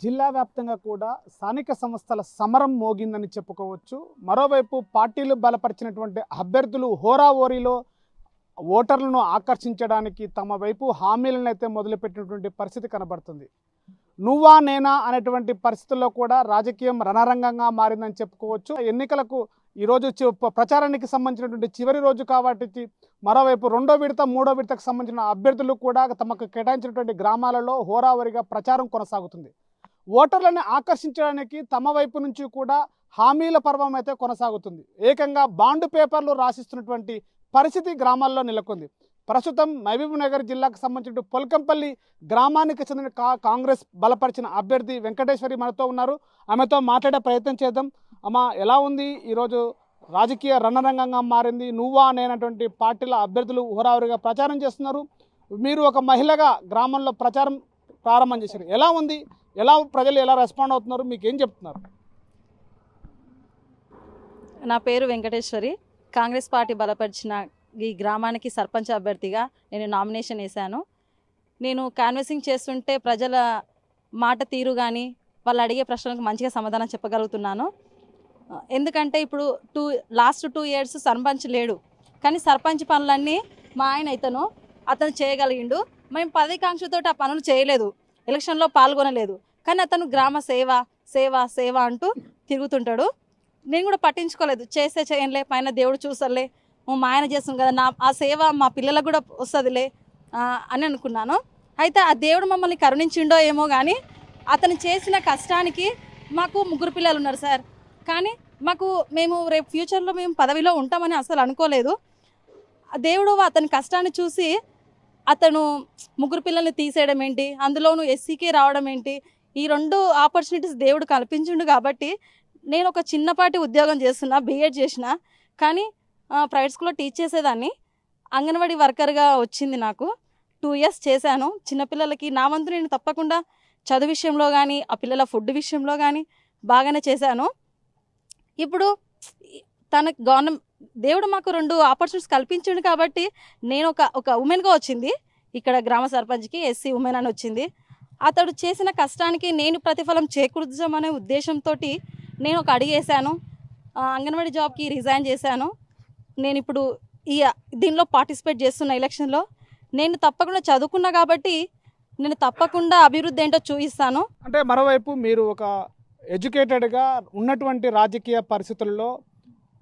జిల్లా వ్యాప్తంగా కూడా స్థానిక సంస్థల సమరం మోగిందని చెప్పుకోవచ్చు. మరోవైపు పార్టీలు బలపరిచినటువంటి అభ్యర్థులు హోరాహోరీలో ఓటర్లను ఆకర్షించడానికి తమ వైపు హామీలను అయితే మొదలుపెట్టినటువంటి పరిస్థితి కనబడుతుంది. నువ్వా నేనా అనేటువంటి పరిస్థితుల్లో కూడా రాజకీయం రణరంగంగా మారిందని చెప్పుకోవచ్చు. ఎన్నికలకు ఈరోజు ప్రచారానికి సంబంధించినటువంటి చివరి రోజు కాబట్టి మరోవైపు రెండో విడత మూడో విడతకు సంబంధించిన అభ్యర్థులు కూడా తమకు కేటాయించినటువంటి గ్రామాలలో హోరాహోరీగా ప్రచారం కొనసాగుతుంది. ఓటర్లను ఆకర్షించడానికి తమ వైపు నుంచి కూడా హామీల పర్వం అయితే కొనసాగుతుంది. ఏకంగా బాండ్ పేపర్లు రాసిస్తున్నటువంటి పరిస్థితి గ్రామాల్లో నెలకొంది. ప్రస్తుతం మహబూబ్నగర్ జిల్లాకు సంబంధించిన పొల్కంపల్లి గ్రామానికి చెందిన కాంగ్రెస్ బలపరిచిన అభ్యర్థి వెంకటేశ్వరి మనతో ఉన్నారు. ఆమెతో మాట్లాడే ప్రయత్నం చేద్దాం. అమ్మ, ఎలా ఉంది ఈరోజు రాజకీయ రణరంగంగా మారింది? నువ్వా నేనటువంటి పార్టీల అభ్యర్థులు హోరాహోరీగా ప్రచారం చేస్తున్నారు. మీరు ఒక మహిళగా గ్రామంలో ప్రచారం ప్రారంభం చేశారు. ఎలా ఉంది? ప్రజలు ఎలా రెస్పాండ్ అవుతున్నారు? మీకు ఏం చెప్తున్నారు? నా పేరు వెంకటేశ్వరి. కాంగ్రెస్ పార్టీ బలపరిచిన ఈ గ్రామానికి సర్పంచ్ అభ్యర్థిగా నేను నామినేషన్ వేశాను. నేను క్యాన్వసింగ్ చేస్తుంటే ప్రజల మాట తీరు కానీ వాళ్ళు అడిగే ప్రశ్నలకు మంచిగా సమాధానం చెప్పగలుగుతున్నాను. ఎందుకంటే ఇప్పుడు లాస్ట్ 2 years సర్పంచ్ లేడు, కానీ సర్పంచ్ పనులన్నీ మా ఆయన అతను చేయగలిగిండు. మేము పదవికాంక్షతో ఆ పనులు చేయలేదు, ఎలక్షన్లో పాల్గొనలేదు, కానీ అతను గ్రామ సేవ సేవ సేవ అంటూ తిరుగుతుంటాడు. నేను కూడా పట్టించుకోలేదు, చేస్తే చేయనులే, పైన దేవుడు చూసలే, మా ఆయన చేస్తుంది కదా, ఆ సేవ మా పిల్లలకు కూడా వస్తుందిలే అని అనుకున్నాను. అయితే ఆ దేవుడు మమ్మల్ని కరుణించిండో ఏమో కానీ అతను చేసిన కష్టానికి మాకు 3 పిల్లలు ఉన్నారు సార్, కానీ మేము రేపు ఫ్యూచర్లో మేము పదవిలో ఉంటామని అసలు అనుకోలేదు. దేవుడు అతని కష్టాన్ని చూసి అతను 3 పిల్లల్ని తీసేయడం ఏంటి, అందులోనూ ఎస్సీకే రావడం ఏంటి, ఈ 2 ఆపర్చునిటీస్ దేవుడు కల్పించిండు. కాబట్టి నేను ఒక చిన్నపాటి ఉద్యోగం చేస్తున్నా, బీఎడ్ చేసిన, కానీ ప్రైవేట్ స్కూల్లో టీచ్ చేసేదాన్ని. అంగన్వాడీ వర్కర్గా వచ్చింది నాకు. 2 years చేశాను. చిన్నపిల్లలకి నా వంతు నేను తప్పకుండా చదువు విషయంలో కానీ ఆ పిల్లల ఫుడ్ విషయంలో కానీ బాగానే చేశాను. ఇప్పుడు దేవుడు మాకు 2 ఆపర్చునిటీస్ కల్పించిండు కాబట్టి నేను ఒక ఉమెన్గా వచ్చింది. ఇక్కడ గ్రామ సర్పంచ్కి ఎస్సీ ఉమెన్ అని వచ్చింది. అతడు చేసిన కష్టానికి నేను ప్రతిఫలం చేకూర్చామనే ఉద్దేశంతో నేను ఒక అడిగేశాను. అంగన్వాడీ జాబ్కి రిజైన్ చేశాను. నేను ఇప్పుడు దీనిలో పార్టిసిపేట్ చేస్తున్న ఎలక్షన్లో. నేను తప్పకుండా చదువుకున్నా కాబట్టి నేను తప్పకుండా అభివృద్ధి ఏంటో చూపిస్తాను. అంటే మరోవైపు మీరు ఒక ఎడ్యుకేటెడ్గా ఉన్నటువంటి రాజకీయ పరిస్థితుల్లో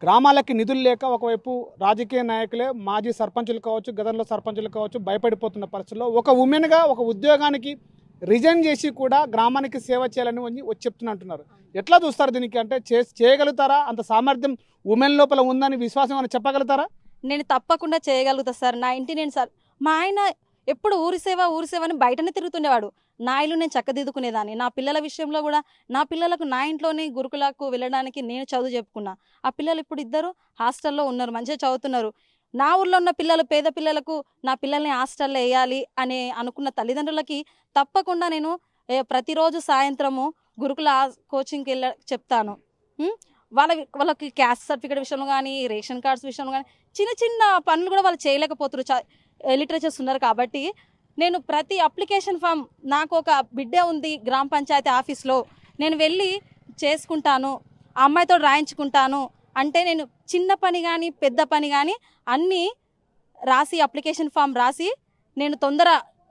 గ్రామాలకి నిధులు లేక ఒకవైపు రాజకీయ నాయకులే, మాజీ సర్పంచులు కావచ్చు, గతంలో సర్పంచులు కావచ్చు, భయపడిపోతున్న పరిస్థితుల్లో ఒక ఉమెన్గా ఒక ఉద్యోగానికి రిజైన్ చేసి కూడా గ్రామానికి సేవ చేయాలని వచ్చి చెప్తున్నట్టున్నారు. ఎట్లా చూస్తారు దీనికి? అంటే చేయగలుగుతారా? అంత సామర్థ్యం ఉమెన్ లోపల ఉందని విశ్వాసం అని చెప్పగలుగుతారా? నేను తప్పకుండా చేయగలుగుతా సార్. నా ఇంటి నేను సార్, మా ఆయన ఎప్పుడు ఊరి సేవ అని బయటనే తిరుగుతుండేవాడు. నా ఇల్లు నేను చక్కదిద్దుకునేదాన్ని. నా పిల్లల విషయంలో కూడా నా పిల్లలకు నా ఇంట్లోనే గురుకులకు వెళ్ళడానికి నేను చదువు చెప్పుకున్నా. ఆ పిల్లలు ఇప్పుడు 2 హాస్టల్లో ఉన్నారు, మంచిగా చదువుతున్నారు. నా ఊర్లో ఉన్న పిల్లలు, పేద పిల్లలకు నా పిల్లల్ని హాస్టల్లో వేయాలి అని అనుకున్న తల్లిదండ్రులకి తప్పకుండా నేను ప్రతిరోజు సాయంత్రము గురుకుల కోచింగ్కి చెప్తాను. వాళ్ళకి క్యాస్ట్ సర్టిఫికేట్ విషయంలో కానీ, రేషన్ కార్డ్స్ విషయంలో కానీ చిన్న చిన్న పనులు కూడా వాళ్ళు చేయలేకపోతున్నారు, లిటరేచర్స్ ఉన్నారు. కాబట్టి నేను ప్రతి అప్లికేషన్ ఫామ్, నాకు ఒక బిడ్డ ఉంది గ్రామ పంచాయతీ ఆఫీస్లో, నేను వెళ్ళి చేసుకుంటాను, ఆ అమ్మాయితో రాయించుకుంటాను అంటే నేను చిన్న పని కానీ పెద్ద పని కానీ అన్నీ రాసి అప్లికేషన్ ఫామ్ రాసి నేను తొందర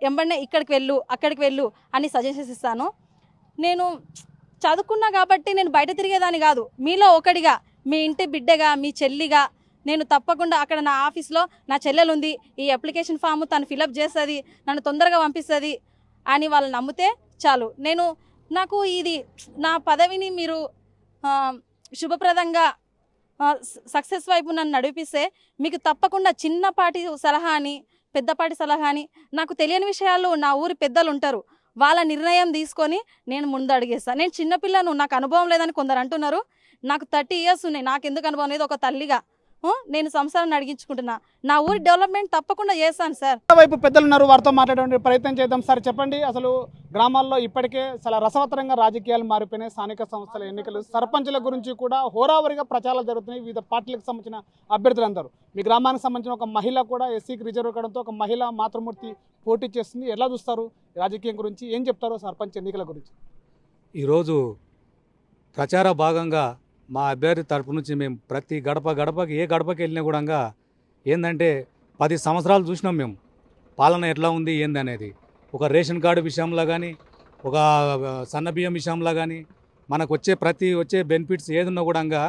ఎంబడినే ఇక్కడికి వెళ్ళు అక్కడికి వెళ్ళు అని సజెషన్స్ ఇస్తాను. నేను చదువుకున్నా కాబట్టి నేను బయట తిరిగేదాన్ని కాదు. మీలో ఒకటిగా, మీ ఇంటి బిడ్డగా, మీ చెల్లిగా నేను తప్పకుండా అక్కడ నా ఆఫీస్లో నా చెల్లెలు ఉంది, ఈ అప్లికేషన్ ఫామ్ తను ఫిలప్ చేస్తుంది, నన్ను తొందరగా పంపిస్తుంది అని వాళ్ళు నమ్మితే చాలు. నాకు ఇది నా పదవిని మీరు శుభప్రదంగా సక్సెస్ వైపు నన్ను నడిపిస్తే మీకు తప్పకుండా చిన్నపాటి సలహా అని పెద్దపాటి సలహా అని, నాకు తెలియని విషయాలు నా ఊరి పెద్దలు ఉంటారు, వాళ్ళ నిర్ణయం తీసుకొని నేను ముందు అడిగేస్తాను. నేను చిన్నపిల్లను, నాకు అనుభవం లేదని కొందరు అంటున్నారు. నాకు 30 years ఉన్నాయి, నాకు ఎందుకు అనుభవం లేదు? ఒక తల్లిగా నేను సంసారాన్ని అడిగించుకుంటున్నా. నా ఊరి డెవలప్మెంట్ తప్పకుండా చేస్తాను సార్. వైపు పెద్దలు ఉన్నారు, వారితో మాట్లాడే ప్రయత్నం చేద్దాం. సార్ చెప్పండి, అసలు గ్రామాల్లో ఇప్పటికే చాలా రసవత్తరంగా రాజకీయాలు మారిపోయినాయి. స్థానిక సంస్థల ఎన్నికలు, సర్పంచుల గురించి కూడా హోరాహోరీగా ప్రచారాలు జరుగుతున్నాయి వివిధ పార్టీలకు సంబంధించిన అభ్యర్థులందరూ. మీ గ్రామానికి సంబంధించిన ఒక మహిళ కూడా ఎస్సీకి రిజర్వ్ కావడంతో ఒక మహిళ మాతృమూర్తి పోటీ చేస్తుంది. ఎలా చూస్తారు రాజకీయం గురించి? ఏం చెప్తారు సర్పంచ్ ఎన్నికల గురించి? ఈరోజు ప్రచార భాగంగా మా అభ్యర్థి తరపు నుంచి మేము ప్రతి గడపకి ఏ గడపకి వెళ్ళినా కూడా ఏంటంటే 10 సంవత్సరాలు చూసినాం మేము పాలన ఎట్లా ఉంది ఏంది అనేది. ఒక రేషన్ కార్డు విషయంలో కానీ, ఒక సన్నబియ్యం విషయంలో కానీ, మనకు వచ్చే బెనిఫిట్స్ ఏదున్నా కూడా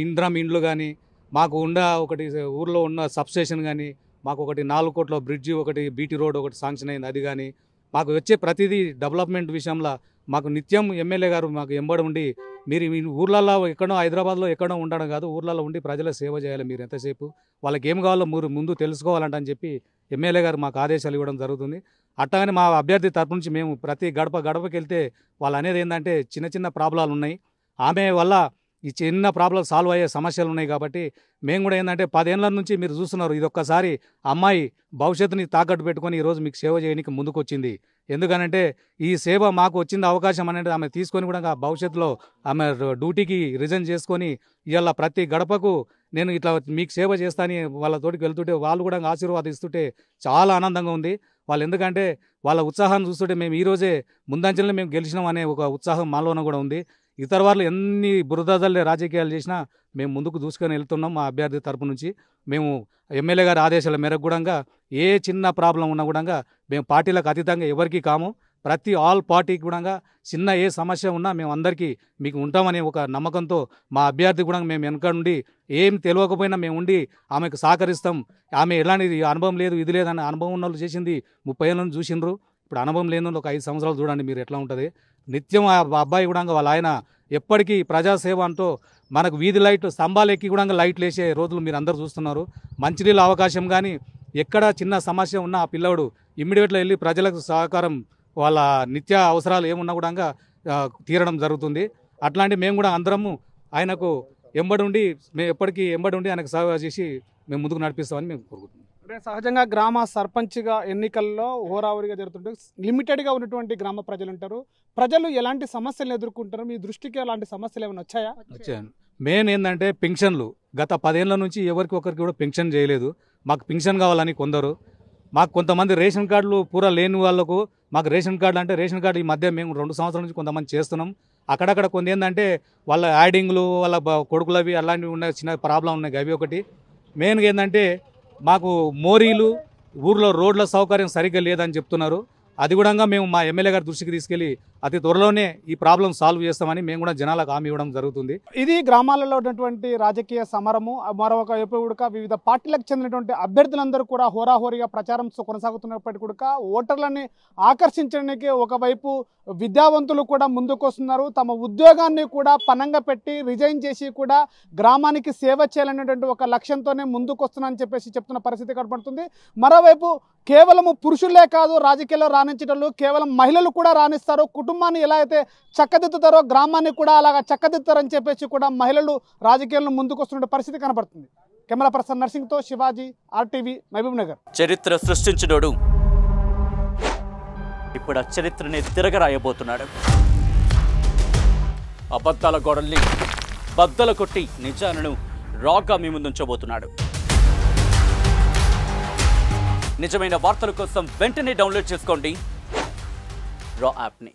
ఇంద్రం ఇండ్లు కానీ, మాకు ఒకటి ఊర్లో ఉన్న సబ్స్టేషన్ కానీ, మాకు ఒకటి 4 కోట్ల బ్రిడ్జి, ఒకటి బీటీ రోడ్ ఒకటి శాంక్షన్ అయింది, అది కానీ మాకు వచ్చే ప్రతిదీ డెవలప్మెంట్ విషయంలో మాకు నిత్యం ఎమ్మెల్యే గారు మాకు ఎంబడి ఉండి, మీరు ఊర్లలో ఎక్కడో హైదరాబాద్లో ఎక్కడో ఉండడం కాదు, ఊర్లలో ఉండి ప్రజల సేవ చేయాలి, మీరు ఎంతసేపు వాళ్ళకి ఏం కావాలో మీరు ముందు తెలుసుకోవాలంటని చెప్పి ఎమ్మెల్యే గారు మాకు ఆదేశాలు ఇవ్వడం జరుగుతుంది. అట్లాగని మా అభ్యర్థి తరపు నుంచి మేము ప్రతి గడపకి వెళ్తే వాళ్ళు అనేది ఏంటంటే చిన్న ప్రాబ్లాలు ఉన్నాయి, ఆమె వల్ల ఈ చిన్న ప్రాబ్లం సాల్వ్ అయ్యే సమస్యలు ఉన్నాయి. కాబట్టి మేము కూడా ఏంటంటే 10 ఏళ్ళ నుంచి మీరు చూస్తున్నారు, ఇది ఒక్కసారి అమ్మాయి భవిష్యత్తుని తాకట్టు పెట్టుకొని ఈరోజు మీకు సేవ చేయడానికి ముందుకు వచ్చింది. ఎందుకనంటే ఈ సేవ మాకు వచ్చింది అవకాశం అనేది ఆమె తీసుకొని కూడా భవిష్యత్తులో ఆమె డ్యూటీకి రిజైన్ చేసుకొని ఇవాళ ప్రతి గడపకు నేను ఇట్లా మీకు సేవ చేస్తానని వాళ్ళతోటికి వెళ్తుంటే వాళ్ళు కూడా ఆశీర్వాదిస్తుంటే చాలా ఆనందంగా ఉంది. వాళ్ళు ఎందుకంటే వాళ్ళ ఉత్సాహాన్ని చూస్తుంటే మేము ఈరోజే ముందంచెలనే మేము గెలిచినాం అనే ఒక ఉత్సాహం మాలోన కూడా ఉంది. ఇతర వాళ్ళు ఎన్ని బురదజల్లే రాజకీయాలు చేసినా మేము ముందుకు దూసుకొని వెళ్తున్నాం. మా అభ్యర్థి తరపు నుంచి మేము ఎమ్మెల్యే గారి ఆదేశాల మేరకు కూడా ఏ చిన్న ప్రాబ్లం ఉన్నా కూడా మేము పార్టీలకు అతీతంగా ఎవరికి కాము, ప్రతి ఆల్ పార్టీకి కూడా చిన్న ఏ సమస్య ఉన్నా మేము అందరికీ మీకు ఉంటామనే ఒక నమ్మకంతో మా అభ్యర్థి కూడా మేము వెనక నుండి ఏం తెలియకపోయినా మేము ఉండి ఆమెకు సహకరిస్తాం. ఆమె ఎలాంటి అనుభవం లేదు ఇది లేదని అనుభవం ఉన్న వాళ్ళు చేసింది 30 ఏళ్ళ నుంచి చూసిండ్రు, ఇప్పుడు అనుభవం లేని ఒక 5 సంవత్సరాలు చూడండి మీరు ఎట్లా ఉంటుంది. నిత్యం ఆ అబ్బాయి కూడా వాళ్ళ ఆయన ఎప్పటికీ ప్రజాసేవ అంటూ మనకు వీధి లైట్ స్తంభాలు ఎక్కి కూడా లైట్లు వేసే రోజులు మీరు అందరూ చూస్తున్నారు. మంచినీళ్ళ అవకాశం కానీ ఎక్కడ చిన్న సమస్య ఉన్నా ఆ పిల్లవాడు ఇమ్మీడియట్గా వెళ్ళి ప్రజలకు సహకారం వాళ్ళ నిత్య అవసరాలు ఏమున్నా కూడా తీరడం జరుగుతుంది. అట్లాంటి మేము కూడా అందరము ఆయనకు ఎంబడి మేము ఎప్పటికీ ఎంబడి ఉండి ఆయనకు సేవ చేసి మేము ముందుకు నడిపిస్తామని మేము కోరుకుంటున్నాం. అంటే సహజంగా గ్రామ సర్పంచ్గా ఎన్నికల్లో హోరావరిగా జరుగుతుంటే లిమిటెడ్గా ఉన్నటువంటి గ్రామ ప్రజలు ఉంటారు. ప్రజలు ఎలాంటి సమస్యలు ఎదుర్కొంటారు? మీ దృష్టికి అలాంటి సమస్యలు ఏమైనా వచ్చాయా? వచ్చాను. మెయిన్ ఏంటంటే పెన్షన్లు గత 10 ఏళ్ళ నుంచి ఒకరికి కూడా పెన్షన్ చేయలేదు. మాకు పెన్షన్ కావాలని కొందరు, మాకు కొంతమంది రేషన్ కార్డులు పూరా లేని వాళ్ళకు మాకు రేషన్ కార్డు అంటే రేషన్ కార్డు ఈ మధ్య మేము 2 సంవత్సరాల నుంచి కొంతమంది చేస్తున్నాం. అక్కడక్కడ కొన్ని ఏంటంటే వాళ్ళ యాడింగ్లు వాళ్ళ కొడుకులవి అలాంటివి ఉన్న చిన్న ప్రాబ్లం ఉన్నాయి. అవి ఒకటి. మెయిన్గా ఏంటంటే మాకు మోరీలు ఊర్లో రోడ్ల సౌకర్యం సరిగ్గా లేదని చెప్తున్నారు. అది కూడా మేము మా ఎమ్మెల్యే గారి దృష్టికి తీసుకెళ్లి అతి త్వరలోనే ఈ ప్రాబ్లం సాల్వ్ చేస్తామని మేము కూడా జనాలకు హామీ ఇవ్వడం జరుగుతుంది. ఇది గ్రామాలలో ఉన్నటువంటి రాజకీయ సమరము. మరొక వైపు కూడా వివిధ పార్టీలకు చెందినటువంటి అభ్యర్థులందరూ కూడా హోరాహోరీగా ప్రచారం కొనసాగుతున్నప్పటికీ కూడా ఓటర్లని ఆకర్షించడానికి ఒకవైపు విద్యావంతులు కూడా ముందుకు వస్తున్నారు. తమ ఉద్యోగాన్ని కూడా పనంగా పెట్టి రిజైన్ చేసి కూడా గ్రామానికి సేవ చేయాలనేటువంటి ఒక లక్ష్యంతోనే ముందుకు వస్తున్నారని చెప్పేసి చెప్తున్న పరిస్థితి కనబడుతుంది. మరోవైపు కేవలము పురుషులే కాదు రాజకీయాల్లో రాణించటలు, కేవలం మహిళలు కూడా రాణిస్తారు. కుటుంబాన్ని ఎలా అయితే చక్కదిద్దుతారో గ్రామాన్ని కూడా అలాగా చక్కదిద్దుతారని చెప్పేసి కూడా మహిళలు రాజకీయాల్లో ముందుకు వస్తున్న పరిస్థితి కనబడుతుంది. కెమెరా పర్సన్ నర్సింగ్తో శివాజీ, RTV, మహబూబ్ నగర్. చరిత్ర సృష్టించినోడు ఇప్పుడు ఆ చరిత్రని తిరగరాయబోతున్నాడు. అబద్ధాల గోడల్ని బద్దలు కొట్టి నిజాలను రాగా మీ ముందుంచబోతున్నాడు. నిజమైన వార్తల కోసం వెంటనే డౌన్లోడ్ చేసుకోండి రా యాప్ని.